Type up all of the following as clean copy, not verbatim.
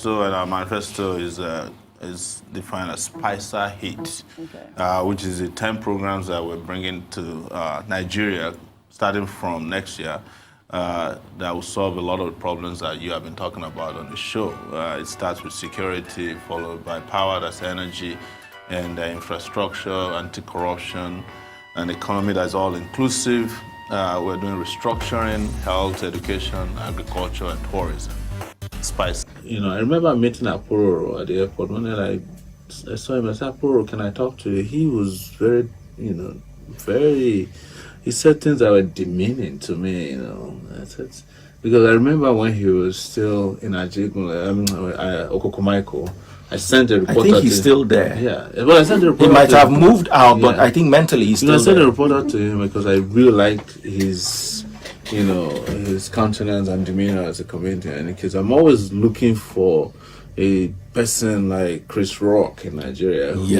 So our manifesto is defined as Spicer Hit, which is the 10 programs that we're bringing to Nigeria starting from next year that will solve a lot of the problems that you have been talking about on the show. It starts with security, followed by power, that's energy, and infrastructure, anti-corruption, an economy that's all inclusive. We're doing restructuring, health, education, agriculture, and tourism. Spice. I remember meeting Aporo at the airport. When I saw him, I said, Aporo, can I talk to you? He was very, he said things that were demeaning to me, because I remember when he was still in Okokomaiko, I sent a reporter. I think he's still there. Yeah. Well, I sent a reporter. He might have moved out, but I think mentally he's still there. I sent a reporter to him because I really liked his countenance and demeanor as a comedian. Because I'm always looking for a person like Chris Rock in Nigeria. Who's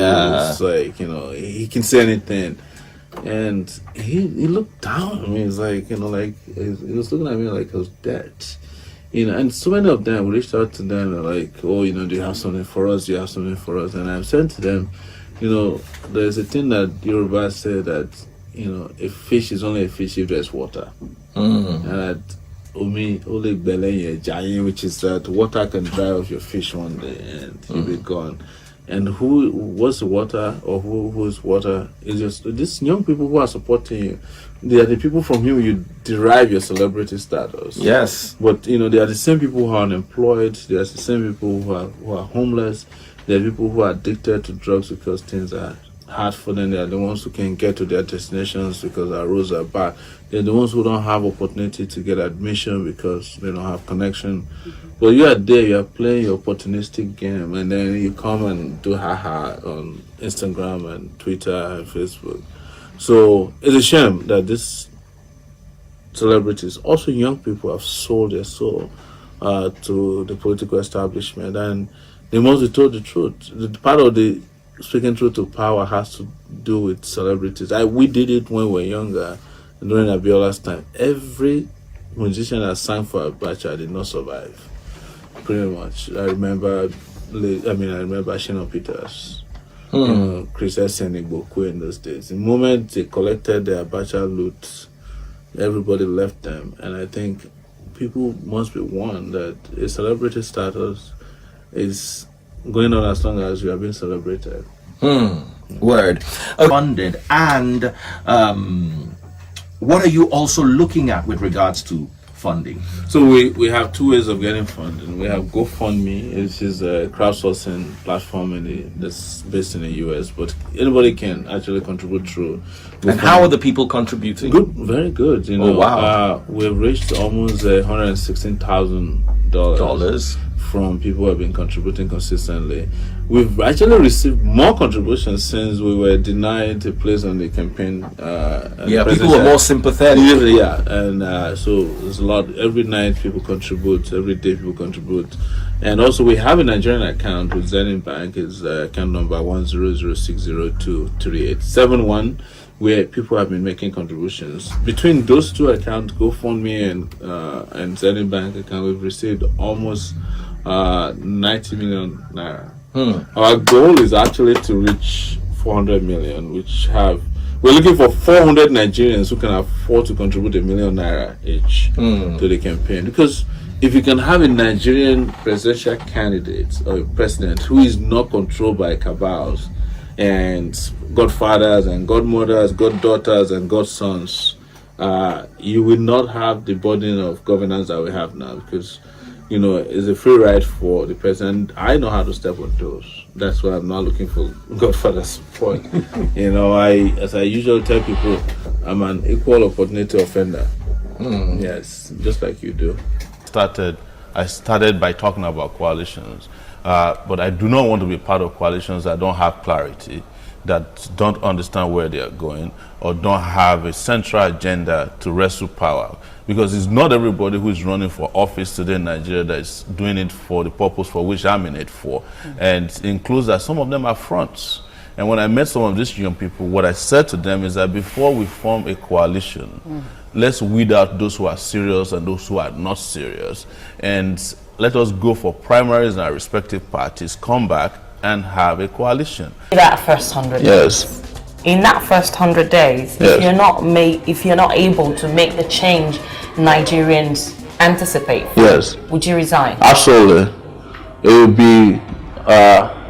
like, he can say anything. And he looked down at me. It's like, he was looking at me like I was dead. And so many of them, we reached out to them, they're like, oh, do you have something for us? Do you have something for us? And I've said to them, there's a thing that Yoruba say that, a fish is only a fish if there's water. And that which is that water can dry off your fish one day and you'll be gone. And what's the water or who's water is just these young people who are supporting you. They are the people from whom you derive your celebrity status. Yes. But they are the same people who are unemployed. They are the same people who are homeless. They are people who are addicted to drugs because things are hard for them. They are the ones who can get to their destinations because our roads are bad. They're the ones who don't have opportunity to get admission because they don't have connection. But you are there, you are playing your opportunistic game, and then you come and do haha on Instagram and Twitter and Facebook. So it's a shame that these celebrities, also young people, have sold their soul to the political establishment, and they must be told the truth. The part of the speaking truth to power has to do with celebrities. We did it when we were younger, during Abiola's time. Every musician that sang for Abacha did not survive. Pretty much. I remember Shino Peters, Chris Esenigboku in those days. The moment they collected the Abacha loot, everybody left them. And I think people must be warned that a celebrity status is going on as long as you are being celebrated. Word. Funded. And what are you also looking at with regards to funding? So we have two ways of getting funding. We have GoFundMe, which is a crowdsourcing platform that's based in the US, but anybody can actually contribute through GoFundMe. And how are the people contributing? Good, very good. Oh, wow. We've reached almost $116,000 from people who have been contributing consistently. We've actually received more contributions since we were denied a place on the campaign. People were more sympathetic. And so there's a lot. Every night people contribute, every day people contribute. And also we have a Nigerian account with Zenith Bank. It's account number 10006023871, where people have been making contributions. Between those two accounts, GoFundMe and Zenith Bank account, we've received almost 90 million naira. Our goal is actually to reach 400 million, we're looking for 400 Nigerians who can afford to contribute $1 million naira each to the campaign. Because if you can have a Nigerian presidential candidate or a president who is not controlled by cabals and godfathers and godmothers, goddaughters and godsons, you will not have the burden of governance that we have now, because it's a free ride for the president. I know how to step on toes. That's why I'm not looking for godfather support. As I usually tell people, I'm an equal opportunity offender. Yes, just like you do. I started by talking about coalitions, but I do not want to be part of coalitions that don't have clarity, that don't understand where they are going, or don't have a central agenda to wrestle power. Because it's not everybody who is running for office today in Nigeria that is doing it for the purpose for which I'm in it for. And it includes that some of them are fronts. And when I met some of these young people, what I said to them is that before we form a coalition, let's weed out those who are serious and those who are not serious. And let us go for primaries in our respective parties, come back and have a coalition. That first 100 Yes. days. In that first 100 days, Yes. if you're not able to make the change Nigerians anticipate, Yes. would you resign? Absolutely. It would be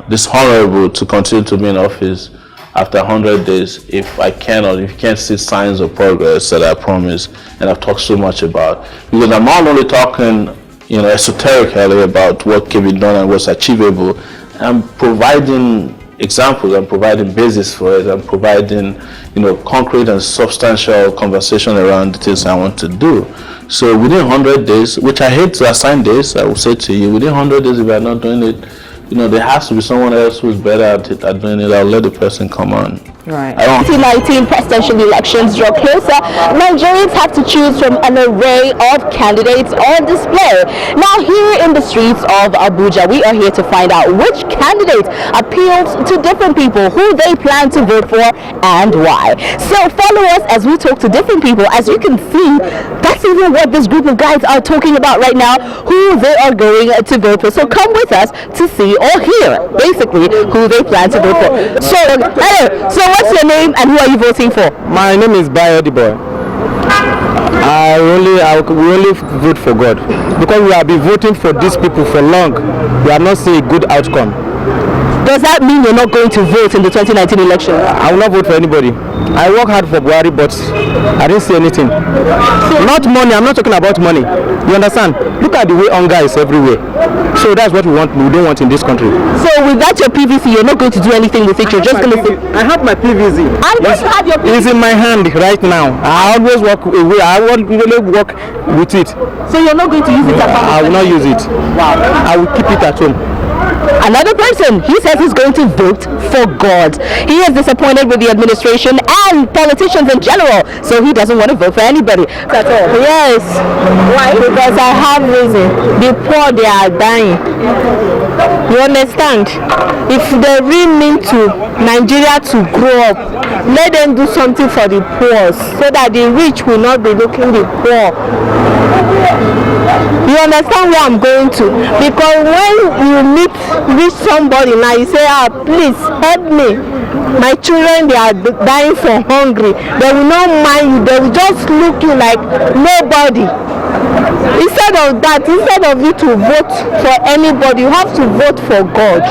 dishonorable to continue to be in office after 100 days if I cannot, if you can't see signs of progress that I promised and I've talked so much about. Because I'm not only talking, esoterically about what can be done and what's achievable. I'm providing examples, I'm providing basis for it, I'm providing, concrete and substantial conversation around the things I want to do. So within 100 days, which I hate to assign days, I will say to you, within 100 days, if I'm not doing it, there has to be someone else who's better at doing it. I'll let the person come on. Right. 2019 presidential elections draw closer. Nigerians have to choose from an array of candidates on display. Now here in the streets of Abuja, we are here to find out which candidate appeals to different people, who they plan to vote for and why. So follow us as we talk to different people. As you can see, that's even what this group of guys are talking about right now, who they are going to vote for. So come with us to see or hear basically who they plan to vote for. So hello, so what's your name and who are you voting for? My name is Bayo Boy. We only vote for God because we have been voting for these people for long. We have not seen a good outcome. Does that mean you're not going to vote in the 2019 election? I will not vote for anybody. I work hard for Buhari, but I didn't see anything. Not money. I'm not talking about money. You understand? Look at the way hunger is everywhere. So that's what we want. We don't want in this country. So without your PVC, you're not going to do anything with it. You're just going to sit. I have my PVC. And you have your PVC. It's in my hand right now. I always walk away. I will really work with it. So you're not going to use it at home? I will not use it. Wow. I will keep it at home. Another person, he says he's going to vote for God. He is disappointed with the administration and politicians in general, so he doesn't want to vote for anybody at all. Yes. Why? Because I have reason. The poor, they are dying. You understand? If they really mean to Nigeria to grow up, let them do something for the poor so that the rich will not be looking the poor. You understand where I'm going to? Because when you reach somebody now, you say, please help me. My children, they are dying for hungry. They will not mind you. They will just look you like nobody. Instead of that, instead of you to vote for anybody, you have to vote for God.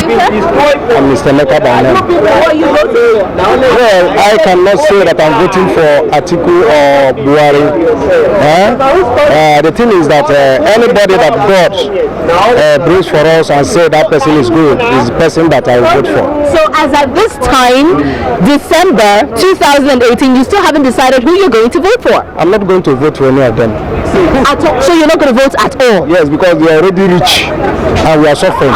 I'm Mr. Meka Bana. Well, I cannot say that I'm voting for Atiku or Buhari. The thing is that anybody that God brings for us and say that person is good is the person that I will vote for. So as at this time, December 2018, you still haven't decided who you're going to vote for? I'm not going to vote for any of them. At all? So you're not going to vote at all? Yes, because they are already rich and we are suffering.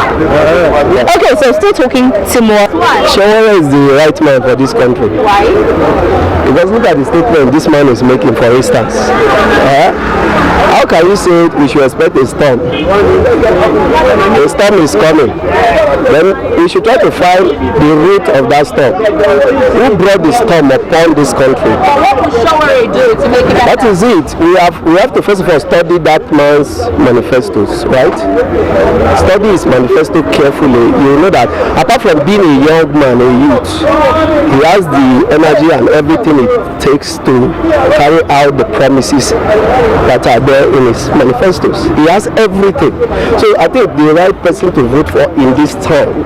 Okay, so still talking to more. SOWORE is the right man for this country. Why? Because look at the statement this man is making, for instance. How can you say we should expect a storm? A storm is coming. Then we should try to find the root of that storm. Who brought the storm upon this country? What would SOWORE do to make it That is it. We have to first of all study that man's manifestos, right? Study his manifesto carefully. You know that apart from being a young man, a youth, he has the energy and everything it takes to carry out the promises that are there in his manifestos. He has everything. So I think the right person to vote for in this time,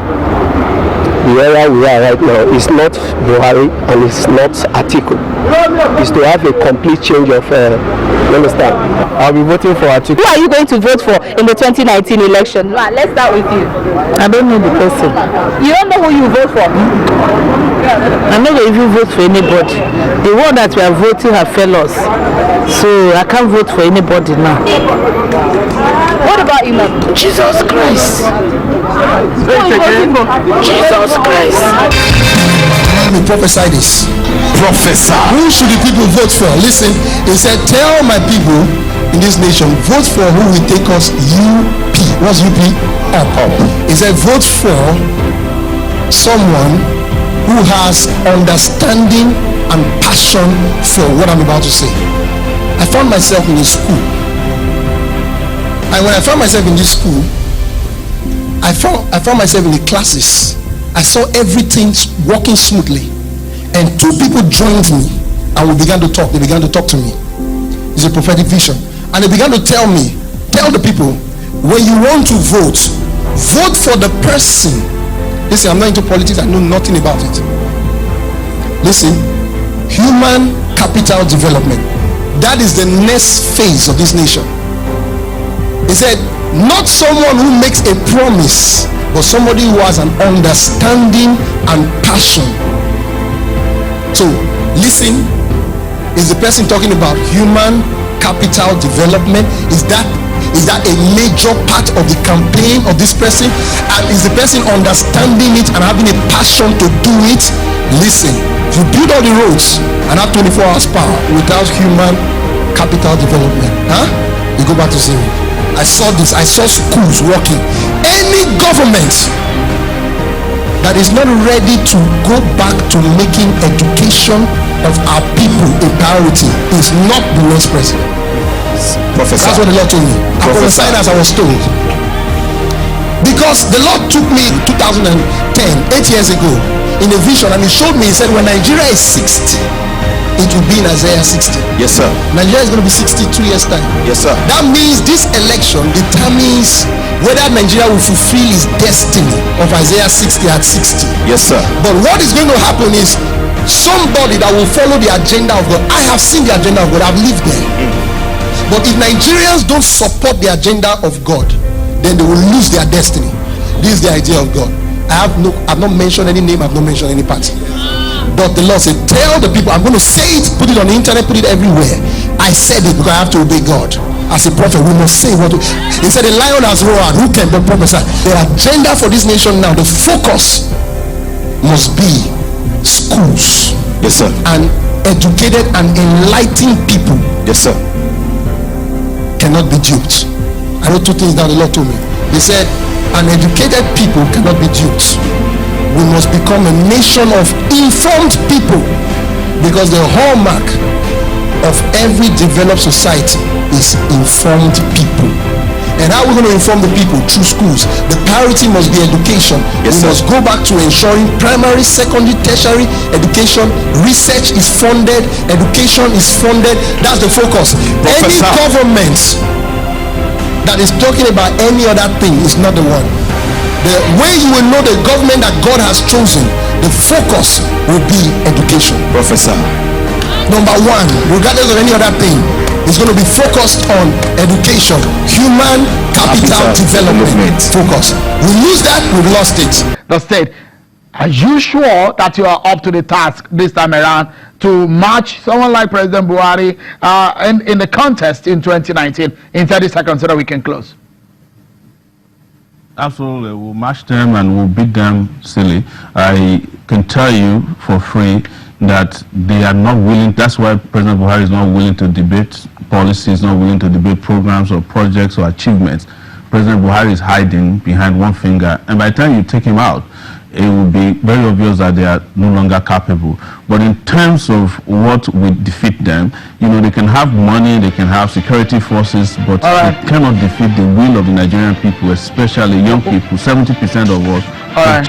the area we are right now, is not Buhari and it's not Atiku. It's to have a complete change of you understand? I'll be voting for Atiku. Who are you going to vote for in the 2019 election? Right, let's start with you. I don't know the person. You don't know who you vote for? I'm not going to even vote for anybody. The one that we are voting have failed us. So I can't vote for anybody now. What about you, ma'am? Jesus Christ. Who are you voting for? Jesus Christ. Let me prophesy this. Professor. Who should the people vote for? Listen, he said, tell my people in this nation, vote for who will take us UP. What's UP? Up. He said, vote for someone who has understanding and passion for what I'm about to say. I found myself in a school And when I found myself in this school, I found myself in the classes. I saw everything working smoothly. And two people joined me and we began to talk. They began to talk to me. It's a prophetic vision. And they began to tell the people, when you want to vote for the person. Listen, I'm not into politics. I know nothing about it. Listen, human capital development. That is the next phase of this nation. He said, not someone who makes a promise, but somebody who has an understanding and passion. So, listen, is the person talking about human capital development? Is that a major part of the campaign of this person? And is the person understanding it and having a passion to do it? Listen, you build all the roads and have 24 hours power without human capital development, you go back to zero. I saw this. I saw schools working. Any government that is not ready to go back to making education of our people a priority is not the next president. Professor. That's what the Lord told me. I prophesied as I was told. Because the Lord took me in 2010, 8 years ago, in a vision, and he showed me, he said, when Nigeria is 60, it will be in Isaiah 60. Yes, sir. Nigeria is going to be 62 years time. Yes, sir. That means this election determines whether Nigeria will fulfill its destiny of Isaiah 60 at 60. Yes, sir. But what is going to happen is somebody that will follow the agenda of God. I have seen the agenda of God. I've lived there. But if Nigerians don't support the agenda of God, then they will lose their destiny. This is the idea of God. I've not mentioned any name. I've not mentioned any party. But the Lord said, tell the people, I'm going to say it, put it on the internet, put it everywhere. I said it because I have to obey God. As a prophet, we must say what he said. A lion has roared, who can but prophesy? The agenda for this nation now, the focus must be schools. Yes, sir. And educated and enlightened people. Yes, sir. Cannot be duped. I wrote two things down the Lord told me. He said, uneducated people cannot be duped. We must become a nation of informed people, because the hallmark of every developed society is informed people. And how are we going to inform the people? Through schools. The priority must be education. Yes, we sir. must go back to ensuring primary, secondary, tertiary education. Research is funded. Education is funded. That's the focus. Any government that is talking about any other thing is not the one. The way you will know the government that God has chosen, the focus will be education. Professor. Number one, regardless of any other thing, is going to be focused on education, human capital development. Focus. We lose that, we've lost it. The state, are you sure that you are up to the task this time around to match someone like President Buhari in the contest in 2019? In 30 seconds so that we can close. Absolutely, we'll match them and we'll beat them silly. I can tell you for free that they are not willing. That's why President Buhari is not willing to debate policies, not willing to debate programs or projects or achievements. President Buhari is hiding behind one finger, and by the time you take him out, it will be very obvious that they are no longer capable. But in terms of what would defeat them, you know, they can have money, they can have security forces, but they cannot defeat the will of the Nigerian people, especially young people. 70% of us. All right.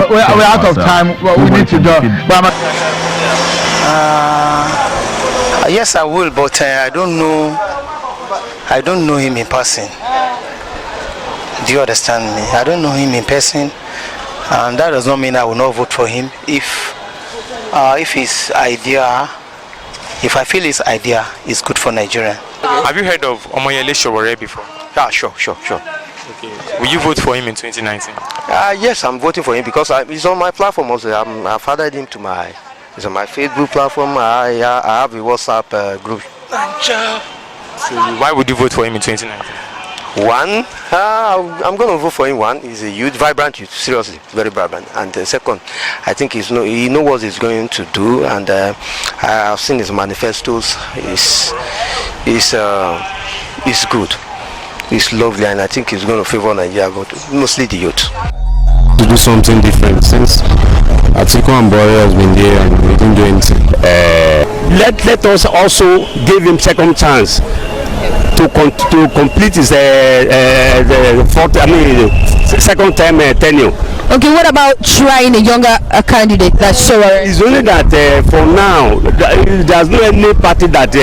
We're out of time. Well, we need to go. Yes, I will, but I don't know him in person. Do you understand me? I don't know him in person. And that does not mean I will not vote for him if his idea, if I feel his idea is good for Nigeria. Have you heard of SOWORE before? Yeah, sure. Okay. Will you vote for him in 2019? Yes, I'm voting for him because he's on my platform also. I've added him to it's on my Facebook platform. I have a WhatsApp group. So why would you vote for him in 2019? One, I'm going to vote for him. One, he's a youth, vibrant youth, seriously, very vibrant. And second, I think he knows what he's going to do, and I've seen his manifestos. He's good, he's lovely, and I think he's going to favor Nigeria, but mostly the youth. To do something different, since Atiku and BUHARI has been there and we didn't do anything. Let us also give him second chance. to complete his second term tenure. Okay, what about trying a younger candidate that's SOWORE? It's only that for now there's no any party that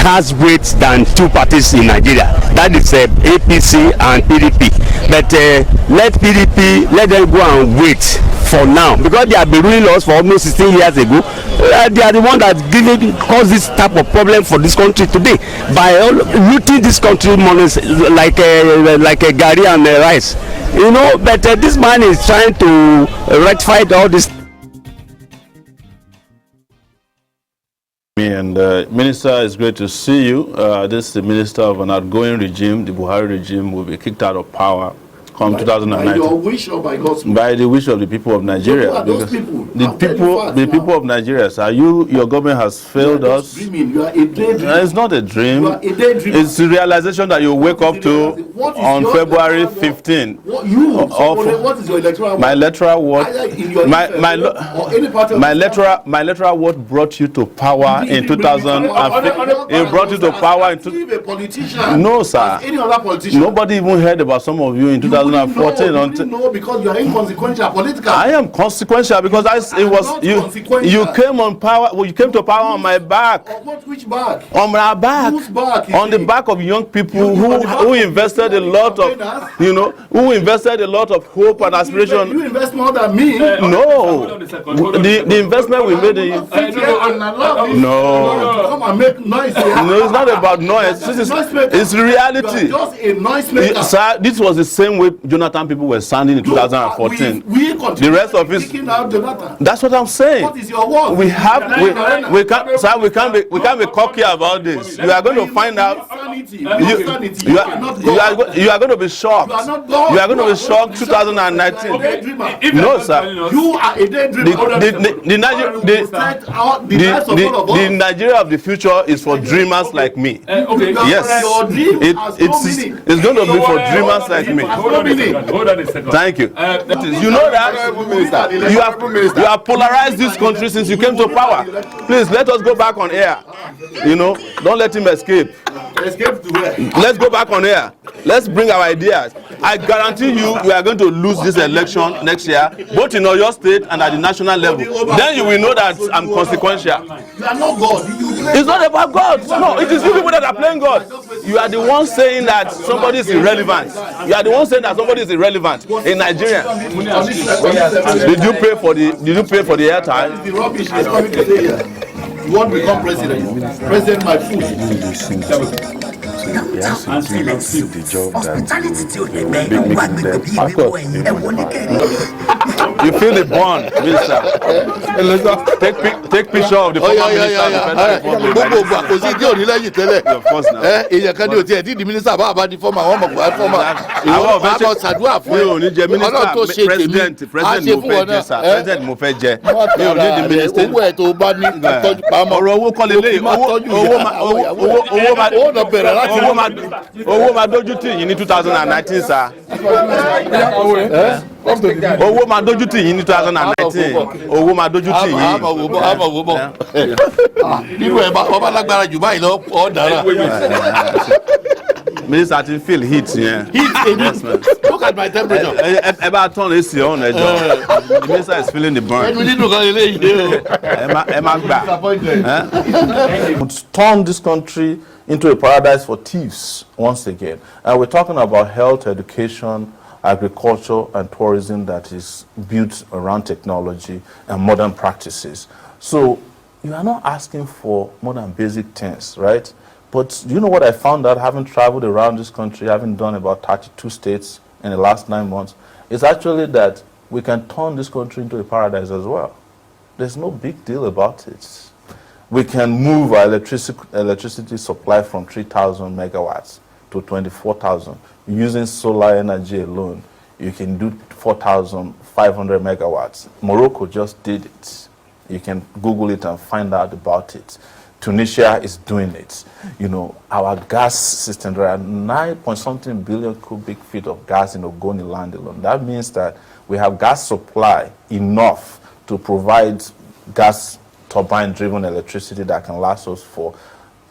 has weight than two parties in Nigeria. That is APC and PDP. But let PDP, let them go and wait for now, because they have been ruling us for almost 16 years ago. They are the one that caused this type of problem for this country today by looting this country money like a Gary and rice. You know, but this man is trying to rectify all this. And Minister, it's great to see you. This is the minister of an outgoing regime. The Buhari regime will be kicked out of power come 2019. By your wish or by God's wish? By the wish of the people of Nigeria. Who are those people? The people of Nigeria. Sir, your government has failed us. Dreaming. You are a daydreamer. It's not a dream. You are a daydreamer. It's the realization that you wake up to on February 15. What is your electoral? My electoral what? My electoral what brought you to power in 2015? It brought you to power in 2015. No, sir. Any other politician? Nobody even heard about some of you in 2014. No, because you are inconsequential politically. I am consequential because you came on power. Well, you came to power on my back. Which back? On my back. Whose back? On the back of young people who invested a lot of, who invested a lot of hope and aspiration. You invest more than me. No, the investment we made in. No. Come and make noise. No, it's not about noise. It's reality. Just a noise maker. Sir, this was the same way Jonathan people were sounding in 2014. The rest of it. That's what I'm saying. What is your word? We can't be cocky about this. You are going to find out. You are going to be shocked. You are going to be shocked 2019. No, sir. You are a daydreamer. The Nigeria of the future is for dreamers like me. Yes. It's going to be for dreamers like me. Hold on a second. Thank you. You know that you have polarized this country since you came to power. Please let us go back on air. Don't let him escape. Escape to where? Let's go back on air. Let's bring our ideas. I guarantee you we are going to lose this election next year, both in Oyo State and at the national level. Then you will know that I'm consequential. You are not God. It's not about God. No, it is you people that are playing God. You are the ones saying that somebody is irrelevant. You are the ones saying that somebody is irrelevant in Nigeria. Did you pay for the airtime? The rubbish is coming to say here. You want to become president? President, my food. Yes, the job that you feel the bond, Minister. Take picture of the former minister. Of course now. Owó máa dójú tì yín ní 2019 sir. Owó máa dójú tì yín ní 2019. Owó máa dójú tì yín. Nínú ẹ̀ ọba lágbára jù báyìí lọ ọ̀ dára. Minister, I feel heat here. Heat. Look at my temperature. About turn AC on. The minister is feeling the burn. Turn this country into a paradise for thieves once again. And we're talking about health, education, agriculture, and tourism that is built around technology and modern practices. So you are not asking for more than basic things, right? But you know what I found out having traveled around this country, having done about 32 states in the last 9 months, is actually that we can turn this country into a paradise as well. There's no big deal about it. We can move our electricity supply from 3,000 megawatts to 24,000. Using solar energy alone, you can do 4,500 megawatts. Morocco just did it. You can Google it and find out about it. Tunisia is doing it. Our gas system, there are 9-point-something billion cubic feet of gas in Ogoni land alone. That means that we have gas supply enough to provide gas turbine-driven electricity that can last us for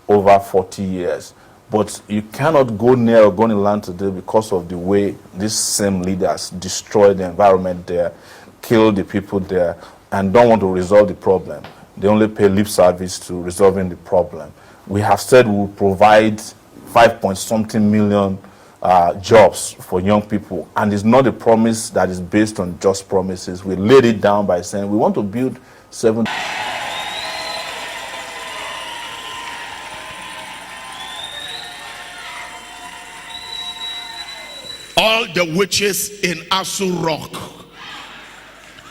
over 40 years. But you cannot go near Ogoni land today because of the way these same leaders destroy the environment there, kill the people there, and don't want to resolve the problem. They only pay lip service to resolving the problem. We have said we will provide 5-point-something million jobs for young people, and it's not a promise that is based on just promises. We laid it down by saying we want to build 7. All the witches in Asu Rock,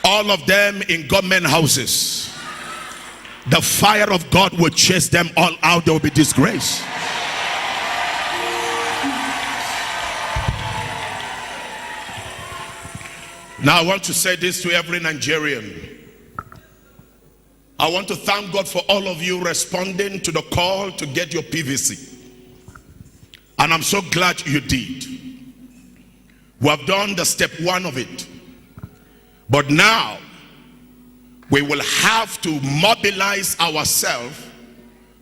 all of them in government houses, the fire of God will chase them all out. They will be disgraced. Now I want to say this to every Nigerian. I want to thank God for all of you responding to the call to get your PVC. And I'm so glad you did. We have done the step 1 of it. But now, we will have to mobilize ourselves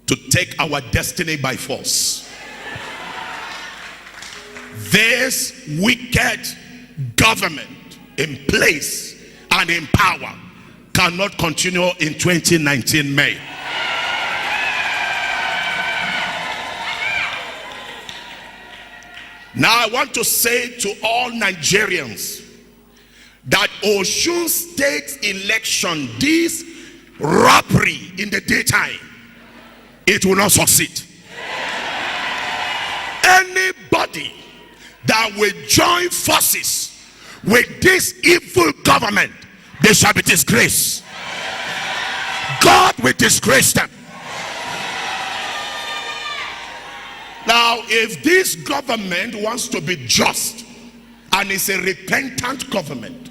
to take our destiny by force. This wicked government in place and in power cannot continue in 2019 May. Now I want to say to all Nigerians that Osun State election, this robbery in the daytime, it will not succeed. Anybody that will join forces with this evil government, they shall be disgraced. God will disgrace them. Now, if this government wants to be just and is a repentant government,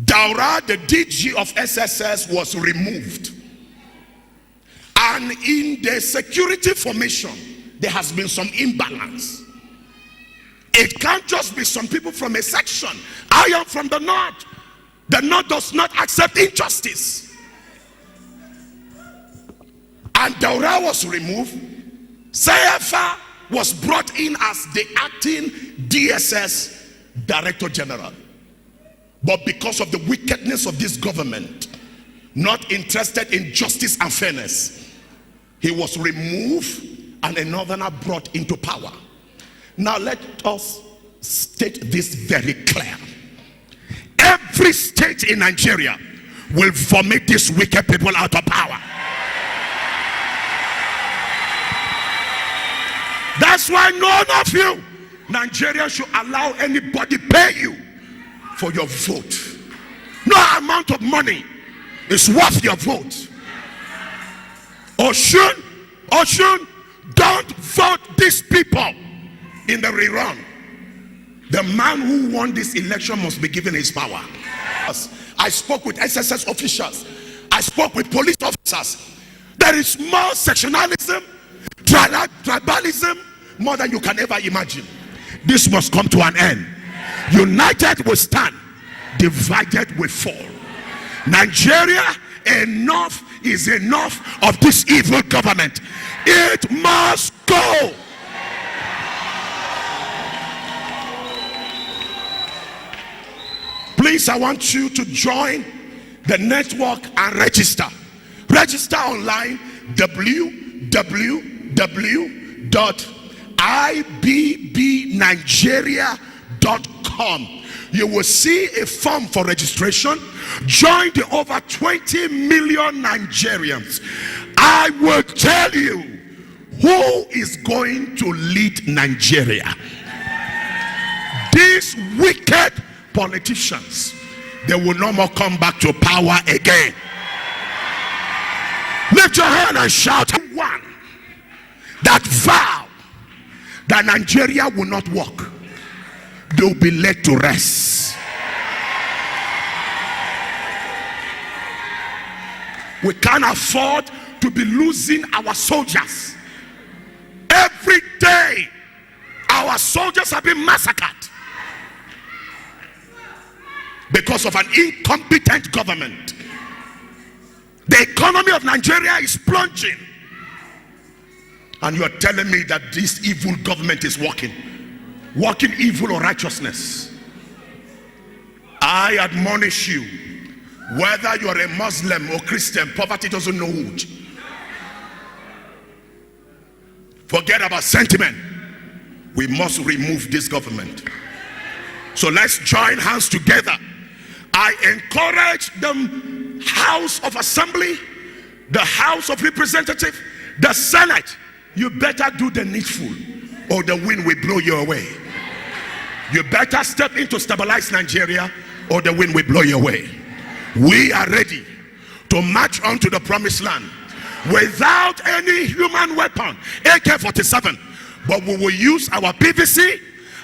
Daura, the DG of SSS, was removed. And in the security formation, there has been some imbalance. It can't just be some people from a section. I am from the north. The north does not accept injustice. And Daura was removed. Sayafa was brought in as the acting DSS Director General. But because of the wickedness of this government, not interested in justice and fairness, he was removed and a northerner brought into power. Now let us state this very clear. Every state in Nigeria will vomit these wicked people out of power. That's why none of you, Nigeria, should allow anybody pay you for your vote. No amount of money is worth your vote. Osun, don't vote these people in the rerun. The man who won this election must be given his power. I spoke with SSS officials. I spoke with police officers. There is more sectionalism, tribalism, more than you can ever imagine. This must come to an end. United we stand, divided we fall. Nigeria, enough is enough of this evil government. It must go. Please, I want you to join the network and register. Register online, www.ibbnigeria.com. You will see a form for registration. Join the over 20 million Nigerians. I will tell you who is going to lead Nigeria. These wicked politicians, they will no more come back to power again. Lift your hand and shout. One that vow that Nigeria will not work, they will be led to rest. We can't afford to be losing our soldiers. Every day our soldiers have been massacred because of an incompetent government. The economy of Nigeria is plunging. And you are telling me that this evil government is working evil or righteousness. I admonish you, whether you are a Muslim or Christian, poverty doesn't know which. Forget about sentiment. We must remove this government. So let's join hands together. I encourage the House of Assembly, the House of Representatives, the Senate. You better do the needful, or the wind will blow you away. You better step in to stabilize Nigeria, or the wind will blow you away. We are ready to march on to the promised land without any human weapon, AK-47, but we will use our PVC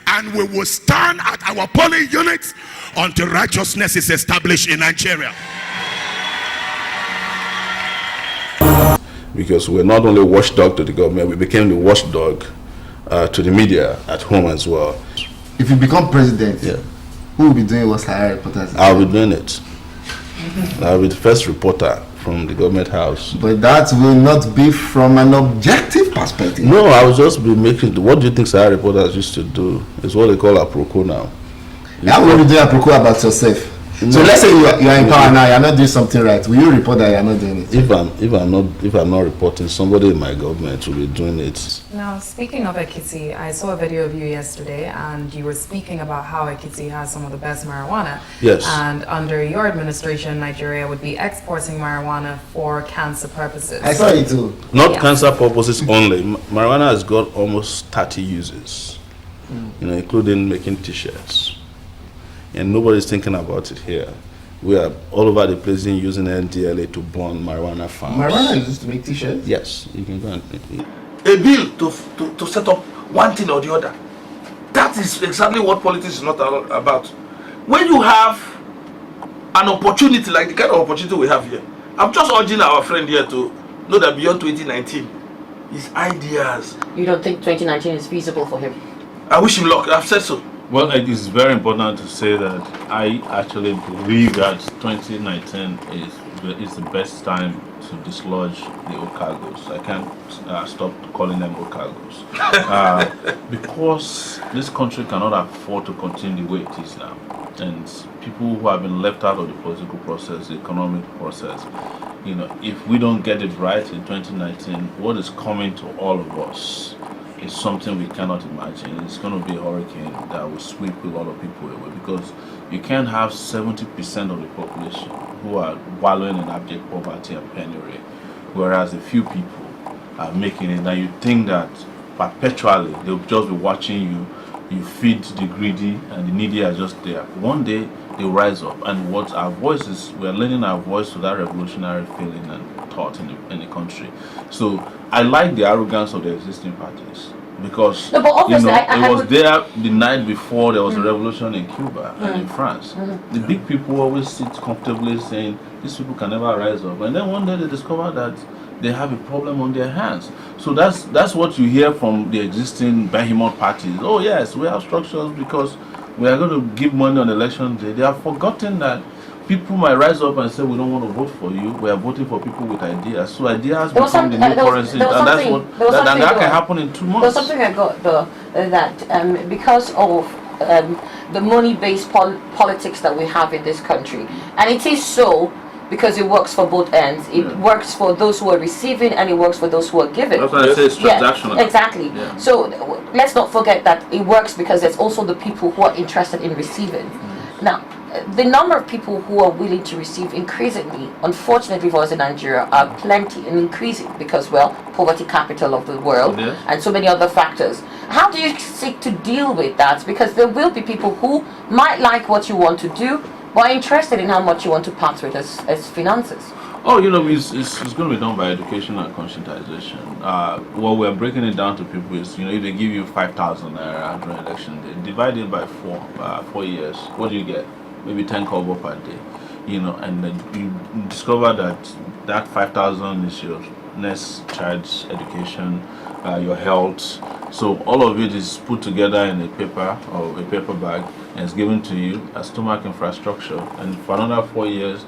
and we will stand at our polling units until righteousness is established in Nigeria. Because we're not only watchdog to the government, we became the watchdog to the media at home as well. If you become president, who will be doing what Sahara reporters? I'll be doing it. I'll be the first reporter from the government house. But that will not be from an objective perspective. No, I will just be making. What do you think Sahara reporters used to do? It's what they call aproko now. How will you do aproko about yourself? No. So let's say you are in power now, you are not doing something right. Will you report that you are not doing it? If I'm not reporting, somebody in my government will be doing it. Now, speaking of Ekiti, I saw a video of you yesterday, and you were speaking about how Ekiti has some of the best marijuana. Yes. And under your administration, Nigeria would be exporting marijuana for cancer purposes. I saw it too. Not cancer purposes only. Marijuana has got almost 30 uses, including making T-shirts. And nobody's thinking about it here. We are all over the place using NDLA to burn marijuana farms. Marijuana is used to make T-shirts? Yes, you can go and make it. A bill to set up one thing or the other. That is exactly what politics is not about. When you have an opportunity like the kind of opportunity we have here, I'm just urging our friend here to know that beyond 2019, his ideas. You don't think 2019 is feasible for him? I wish him luck. I've said so. Well, it is very important to say that I actually believe that 2019 is the best time to dislodge the old cargoes. I can't stop calling them old cargoes. Because this country cannot afford to continue the way it is now. And people who have been left out of the political process, the economic process, if we don't get it right in 2019, what is coming to all of us is something we cannot imagine. It's going to be a hurricane that will sweep a lot of people away, because you can't have 70% of the population who are wallowing in abject poverty and penury, whereas a few people are making it. Now you think that perpetually they'll just be watching you feed the greedy and the needy are just there. One day they'll rise up, and what our voice is, we're lending our voice to that revolutionary feeling and thought in the country. So I like the arrogance of the existing parties, because no, but obviously, it was there the night before there was a revolution in Cuba and in France. The big people always sit comfortably saying these people can never rise up, and then one day they discover that they have a problem on their hands. So that's what you hear from the existing behemoth parties. Oh yes, we have structures because we are going to give money on election day. They have forgotten that people might rise up and say, we don't want to vote for you. We are voting for people with ideas. So ideas become the new currency, and that can happen in 2 months. There was something I got though, that because of the money-based politics that we have in this country, and it is so because it works for both ends. It works for those who are receiving, and it works for those who are giving. That's why I say it's transactional. Yeah, exactly. Yeah. So let's not forget that it works because there's also the people who are interested in receiving. Now, the number of people who are willing to receive increasingly, unfortunately for us in Nigeria, are plenty and increasing because, well, poverty capital of the world and so many other factors. How do you seek to deal with that? Because there will be people who might like what you want to do, but are interested in how much you want to part with as finances. Oh, it's going to be done by education and conscientization. What we're breaking it down to people is, if they give you 5,000 naira during election day, divide it by 4 years, what do you get? Maybe 10 kobo per day, and then you discover that 5,000 is your next child's education, your health. So all of it is put together in a paper or a paper bag, and it's given to you as stomach infrastructure. And for another 4 years,